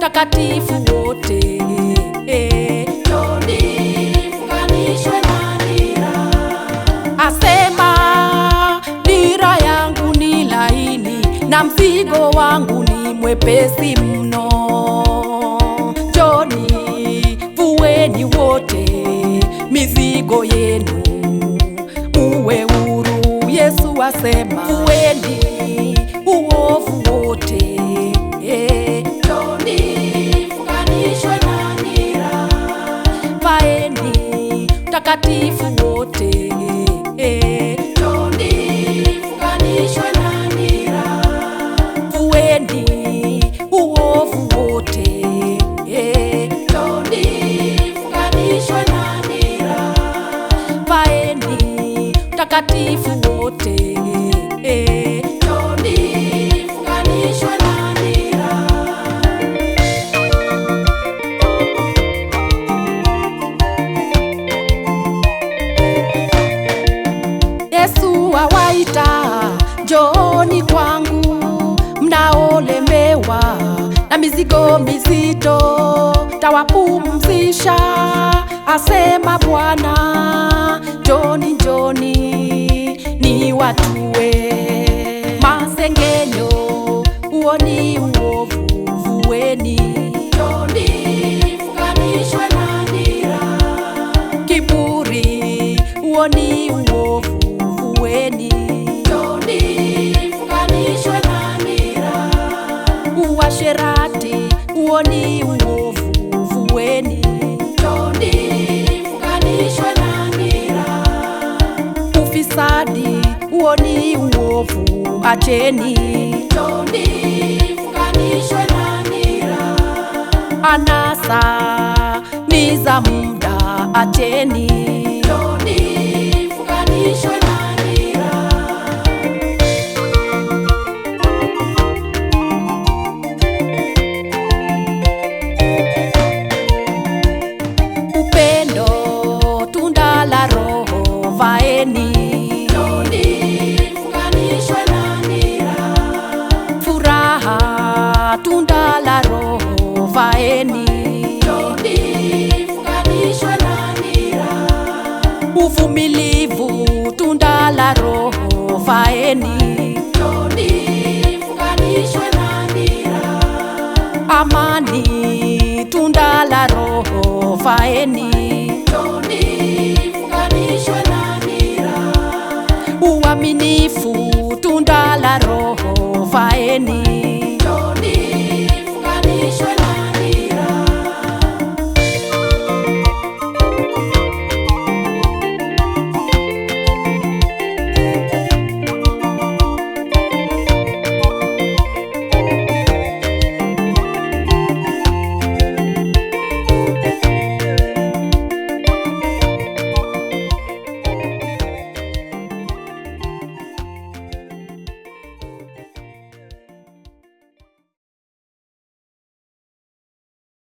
utakatifu wote. Njoni funganishwe na nira. Asema nira yangu ni laini na mzigo wangu ni mwepesi mno. Njoni vueni wote mizigo yenu uwe huru. Yesu asema vueni uovu wote. Njoni funganishwe na nira. Vaeni utakatifu wote. Njoni funganishwe na nira. Vueni uovu wote. Njoni funganishwe na nira. Vaeni utakatifu wote. Njoni funganishwe na nira. Yesu awaita, njooni kwangu mnaolemewa na mizigo mizito, tawapumzisha, asema Bwana. Njooni, njooni niwatue masengenyo, huo ni uovu, vueni. Njoni funganishwe na nira. Kiburi, huo ni uovu, vueni. Njoni funganishwe na nira. Uasherati, huo ni uovu, vueni. Njoni funganishwe na nira. Ufisadi, huo ni uovu, acheni. Njoni funganishwe na nira. Anasa ni za muda, acheni. Njoni funganishwe na nira. Upendo, tunda la Roho, vaeni. Njoni funganishwe na nira. Furaha, tunda la Roho, vaeni. Njoni funganishwe na nira. Uvumilivu, tunda la Roho, vaeni. Njoni funganishwe na nira. Amani, tunda la Roho, vaeni. Njoni funganishwe na nira. Uaminifu,